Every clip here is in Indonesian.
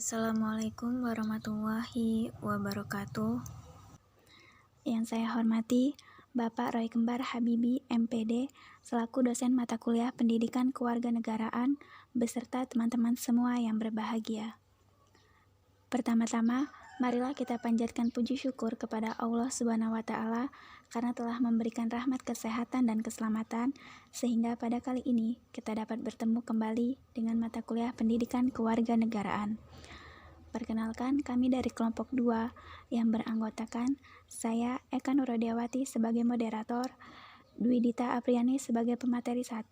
Assalamualaikum warahmatullahi wabarakatuh. Yang saya hormati Bapak Roy Kembar Habibi, MPD, selaku dosen mata kuliah Pendidikan Kewarganegaraan, beserta teman-teman semua yang berbahagia. Pertama-tama, marilah kita panjatkan puji syukur kepada Allah Subhanahu wa Ta'ala karena telah memberikan rahmat kesehatan dan keselamatan, sehingga pada kali ini kita dapat bertemu kembali dengan mata kuliah Pendidikan Kewarganegaraan. Perkenalkan, kami dari kelompok 2 yang beranggotakan saya Eka Nurodiawati sebagai moderator, Dwi Dita Apriani sebagai pemateri 1,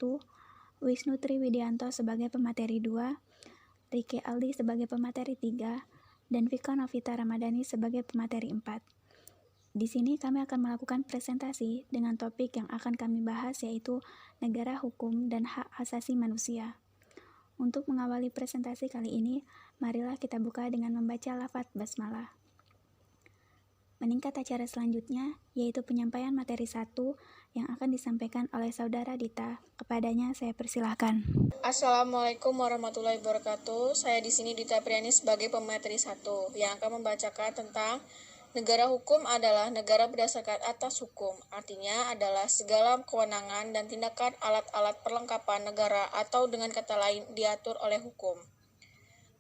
Wisnu Triwidianto sebagai pemateri 2, Riki Aldi sebagai pemateri 3, dan Vika Novita Ramadhani sebagai pemateri 4. Di sini kami akan melakukan presentasi dengan topik yang akan kami bahas, yaitu negara hukum dan hak asasi manusia. Untuk mengawali presentasi kali ini, marilah kita buka dengan membaca lafaz basmalah. Meningkat acara selanjutnya, yaitu penyampaian materi 1 yang akan disampaikan oleh Saudara Dita. Kepadanya saya persilahkan. Assalamualaikum warahmatullahi wabarakatuh. Saya di sini Dita Apriani sebagai pemateri 1 yang akan membacakan tentang negara hukum adalah negara berdasarkan atas hukum. Artinya adalah segala kewenangan dan tindakan alat-alat perlengkapan negara atau dengan kata lain diatur oleh hukum.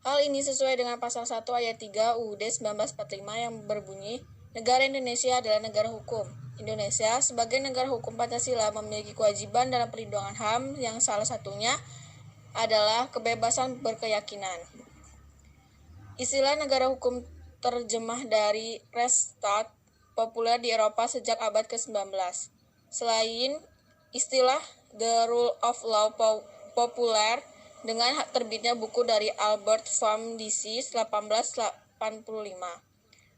Hal ini sesuai dengan pasal 1 ayat 3 UUD 1945 yang berbunyi, negara Indonesia adalah negara hukum. Indonesia sebagai negara hukum Pancasila memiliki kewajiban dalam perlindungan HAM yang salah satunya adalah kebebasan berkeyakinan. Istilah negara hukum terjemah dari res staat populer di Eropa sejak abad ke-19. Selain istilah the rule of law populer dengan terbitnya buku dari Albert Van DC 1885.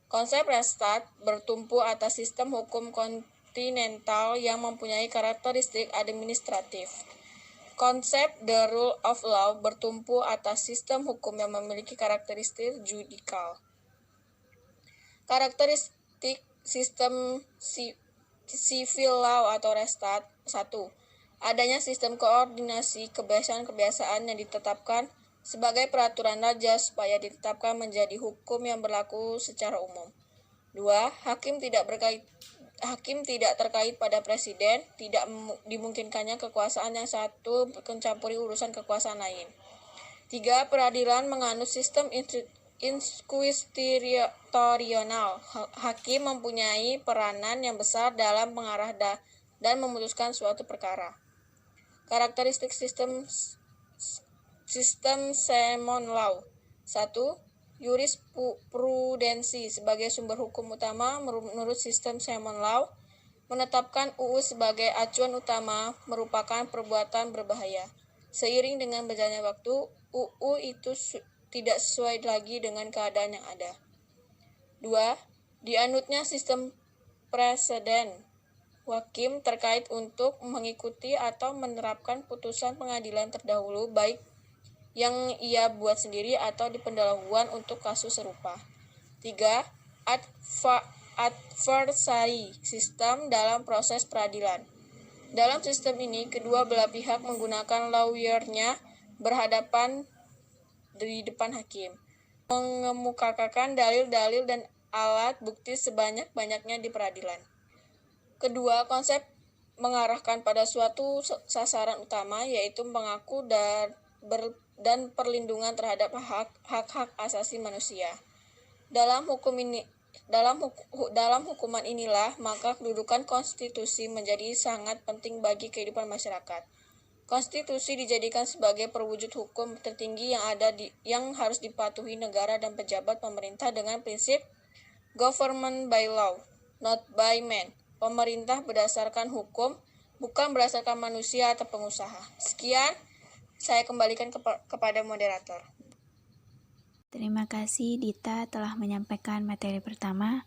Konsep res staat bertumpu atas sistem hukum kontinental yang mempunyai karakteristik administratif. Konsep the rule of law bertumpu atas sistem hukum yang memiliki karakteristik judicial. Karakteristik sistem civil law atau res staat. 1. Adanya sistem koordinasi kebiasaan-kebiasaan yang ditetapkan sebagai peraturan raja supaya ditetapkan menjadi hukum yang berlaku secara umum. 2. Hakim tidak terkait pada presiden, tidak dimungkinkannya kekuasaan yang satu mencampuri urusan kekuasaan lain. 3. Peradilan menganut sistem inkuisitorial. Hakim mempunyai peranan yang besar dalam mengarah dan memutuskan suatu perkara. Karakteristik sistem common law. 1. Jurisprudensi sebagai sumber hukum utama menurut sistem common law, menetapkan UU sebagai acuan utama merupakan perbuatan berbahaya. Seiring dengan berjalannya waktu, UU itu tidak sesuai lagi dengan keadaan yang ada. 2. Dianutnya sistem preseden. Hakim terkait untuk mengikuti atau menerapkan putusan pengadilan terdahulu, baik yang ia buat sendiri atau di pendahuluan untuk kasus serupa. 3. Adversary system dalam proses peradilan. Dalam sistem ini, kedua belah pihak menggunakan lawyer-nya berhadapan di depan hakim, mengemukakan dalil-dalil dan alat bukti sebanyak-banyaknya di peradilan. Kedua, konsep mengarahkan pada suatu sasaran utama, yaitu mengaku dan perlindungan terhadap hak-hak asasi manusia. Dalam hukuman inilah maka kedudukan konstitusi menjadi sangat penting bagi kehidupan masyarakat. Konstitusi dijadikan sebagai perwujud hukum tertinggi yang harus dipatuhi negara dan pejabat pemerintah dengan prinsip government by law, not by man. Pemerintah berdasarkan hukum, bukan berdasarkan manusia atau pengusaha. Sekian, saya kembalikan kepada moderator. Terima kasih Dita telah menyampaikan materi pertama.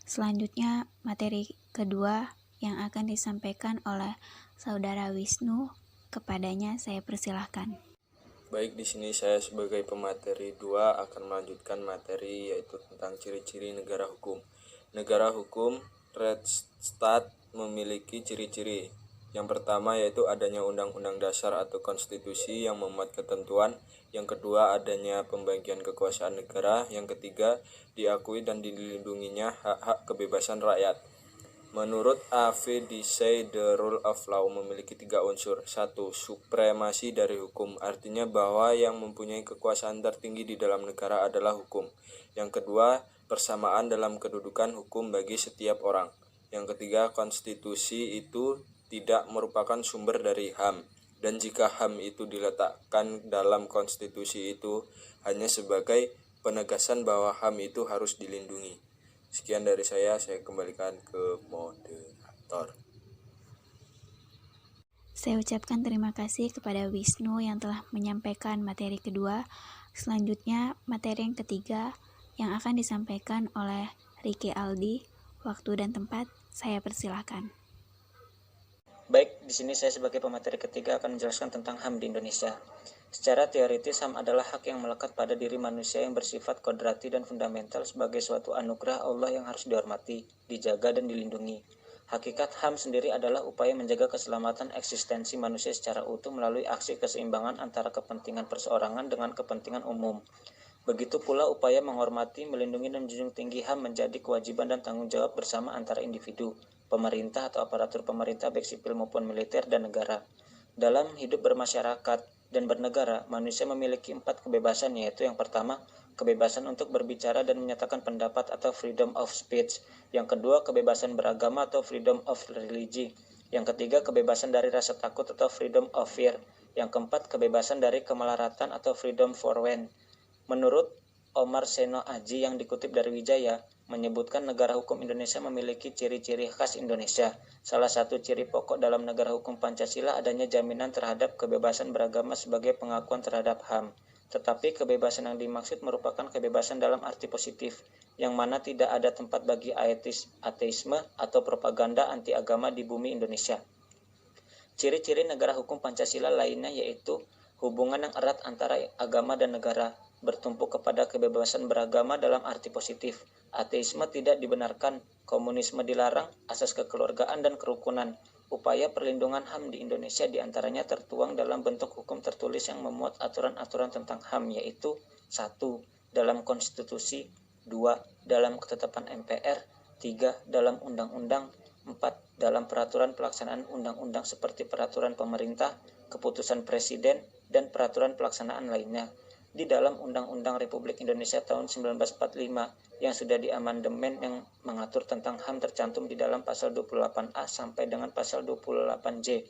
Selanjutnya materi kedua yang akan disampaikan oleh Saudara Wisnu. Kepadanya saya persilahkan. Baik, di sini saya sebagai pemateri 2 akan melanjutkan materi yaitu tentang ciri-ciri negara hukum. Negara hukum red staat memiliki ciri-ciri. Yang pertama yaitu adanya undang-undang dasar atau konstitusi yang memuat ketentuan Yang kedua, adanya pembagian kekuasaan negara. Yang ketiga, diakui dan dilindunginya hak-hak kebebasan rakyat. Menurut A.V. Dicey, the rule of law memiliki 3 unsur. 1. Supremasi dari hukum, artinya bahwa yang mempunyai kekuasaan tertinggi di dalam negara adalah hukum. Yang kedua, persamaan dalam kedudukan hukum bagi setiap orang. Yang ketiga, konstitusi itu tidak merupakan sumber dari HAM. Dan jika HAM itu diletakkan dalam konstitusi itu hanya sebagai penegasan bahwa HAM itu harus dilindungi. Sekian dari saya kembalikan ke moderator. Saya ucapkan terima kasih kepada Wisnu yang telah menyampaikan materi kedua. Selanjutnya, materi yang ketiga yang akan disampaikan oleh Ricky Aldi. Waktu dan tempat, saya persilahkan. Baik, di sini saya sebagai pemateri ketiga akan menjelaskan tentang HAM di Indonesia. Secara teoritis, HAM adalah hak yang melekat pada diri manusia yang bersifat kodrati dan fundamental sebagai suatu anugerah Allah yang harus dihormati, dijaga, dan dilindungi. Hakikat HAM sendiri adalah upaya menjaga keselamatan eksistensi manusia secara utuh melalui aksi keseimbangan antara kepentingan perseorangan dengan kepentingan umum. Begitu pula upaya menghormati, melindungi, dan menjunjung tinggi HAM menjadi kewajiban dan tanggung jawab bersama antara individu, pemerintah atau aparatur pemerintah baik sipil maupun militer, dan negara. Dalam hidup bermasyarakat dan bernegara, manusia memiliki 4 kebebasan, yaitu yang pertama, kebebasan untuk berbicara dan menyatakan pendapat atau freedom of speech. Yang kedua, kebebasan beragama atau freedom of religion. Yang ketiga, kebebasan dari rasa takut atau freedom of fear. Yang keempat, kebebasan dari kemelaratan atau freedom for when. Menurut Omar Seno Aji yang dikutip dari Wijaya, menyebutkan negara hukum Indonesia memiliki ciri-ciri khas Indonesia. Salah satu ciri pokok dalam negara hukum Pancasila adanya jaminan terhadap kebebasan beragama sebagai pengakuan terhadap HAM. Tetapi kebebasan yang dimaksud merupakan kebebasan dalam arti positif, yang mana tidak ada tempat bagi ateisme atau propaganda anti-agama di bumi Indonesia. Ciri-ciri negara hukum Pancasila lainnya yaitu hubungan yang erat antara agama dan negara, bertumpu kepada kebebasan beragama dalam arti positif. Ateisme tidak dibenarkan, komunisme dilarang, asas kekeluargaan dan kerukunan. Upaya perlindungan HAM di Indonesia diantaranya tertuang dalam bentuk hukum tertulis yang memuat aturan-aturan tentang HAM, yaitu 1. Dalam konstitusi, 2. Dalam ketetapan MPR, 3. Dalam undang-undang, 4. Dalam peraturan pelaksanaan undang-undang seperti peraturan pemerintah, keputusan presiden, dan peraturan pelaksanaan lainnya. Di dalam Undang-Undang Republik Indonesia tahun 1945 yang sudah diamandemen yang mengatur tentang HAM tercantum di dalam pasal 28A sampai dengan pasal 28J.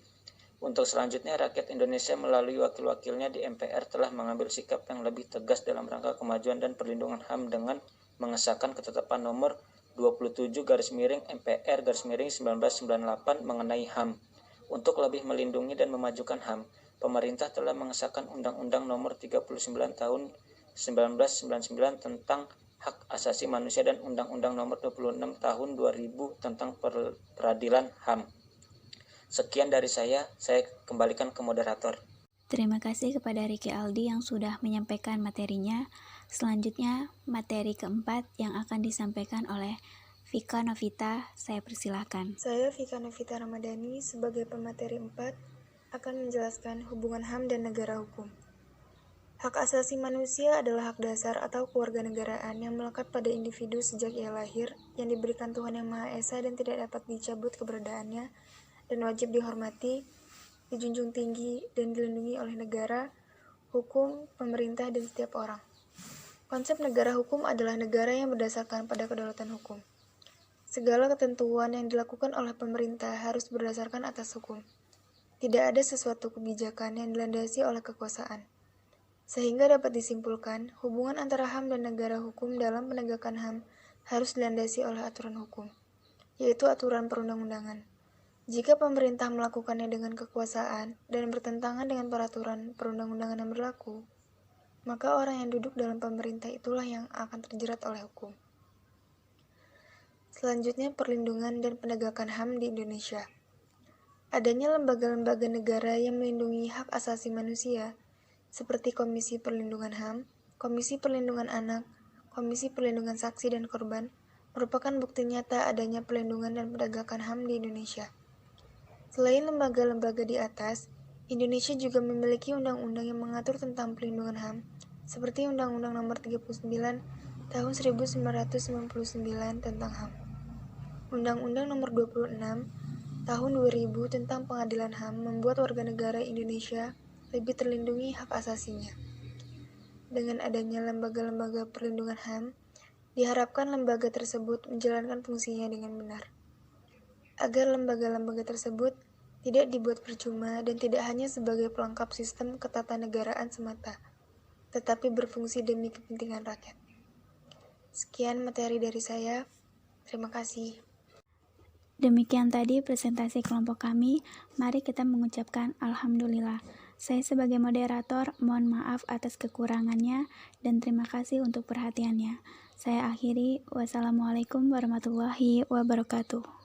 Untuk selanjutnya, rakyat Indonesia melalui wakil-wakilnya di MPR telah mengambil sikap yang lebih tegas dalam rangka kemajuan dan perlindungan HAM dengan mengesahkan ketetapan nomor 27/MPR/1998 mengenai HAM. Untuk lebih melindungi dan memajukan HAM, pemerintah telah mengesahkan Undang-Undang Nomor 39 Tahun 1999 tentang Hak Asasi Manusia dan Undang-Undang Nomor 26 Tahun 2000 tentang Peradilan HAM. Sekian dari saya kembalikan ke moderator. Terima kasih kepada Ricky Aldi yang sudah menyampaikan materinya. Selanjutnya, materi keempat yang akan disampaikan oleh Vika Novita, saya persilahkan. Saya Vika Novita Ramadhani sebagai pemateri 4 akan menjelaskan hubungan HAM dan negara hukum. Hak asasi manusia adalah hak dasar atau kewarganegaraan yang melekat pada individu sejak ia lahir, yang diberikan Tuhan Yang Maha Esa dan tidak dapat dicabut keberadaannya, dan wajib dihormati, dijunjung tinggi, dan dilindungi oleh negara, hukum, pemerintah, dan setiap orang. Konsep negara hukum adalah negara yang berdasarkan pada kedaulatan hukum. Segala ketentuan yang dilakukan oleh pemerintah harus berdasarkan atas hukum. Tidak ada sesuatu kebijakan yang dilandasi oleh kekuasaan. Sehingga dapat disimpulkan, hubungan antara HAM dan negara hukum dalam penegakan HAM harus dilandasi oleh aturan hukum, yaitu aturan perundang-undangan. Jika pemerintah melakukannya dengan kekuasaan dan bertentangan dengan peraturan perundang-undangan yang berlaku, maka orang yang duduk dalam pemerintah itulah yang akan terjerat oleh hukum. Selanjutnya, perlindungan dan penegakan HAM di Indonesia. Adanya lembaga-lembaga negara yang melindungi hak asasi manusia, seperti Komisi Perlindungan HAM, Komisi Perlindungan Anak, Komisi Perlindungan Saksi dan Korban, merupakan bukti nyata adanya perlindungan dan penegakan HAM di Indonesia. Selain lembaga-lembaga di atas, Indonesia juga memiliki undang-undang yang mengatur tentang pelindungan HAM, seperti Undang-Undang Nomor 39 Tahun 1999 tentang HAM, Undang-Undang Nomor 26 Tahun 2000 tentang Pengadilan HAM membuat warga negara Indonesia lebih terlindungi hak asasinya. Dengan adanya lembaga-lembaga perlindungan HAM, diharapkan lembaga tersebut menjalankan fungsinya dengan benar. Agar lembaga-lembaga tersebut tidak dibuat percuma dan tidak hanya sebagai pelengkap sistem ketatanegaraan semata, tetapi berfungsi demi kepentingan rakyat. Sekian materi dari saya. Terima kasih. Demikian tadi presentasi kelompok kami. Mari kita mengucapkan Alhamdulillah. Saya sebagai moderator, mohon maaf atas kekurangannya dan terima kasih untuk perhatiannya. Saya akhiri. Wassalamualaikum warahmatullahi wabarakatuh.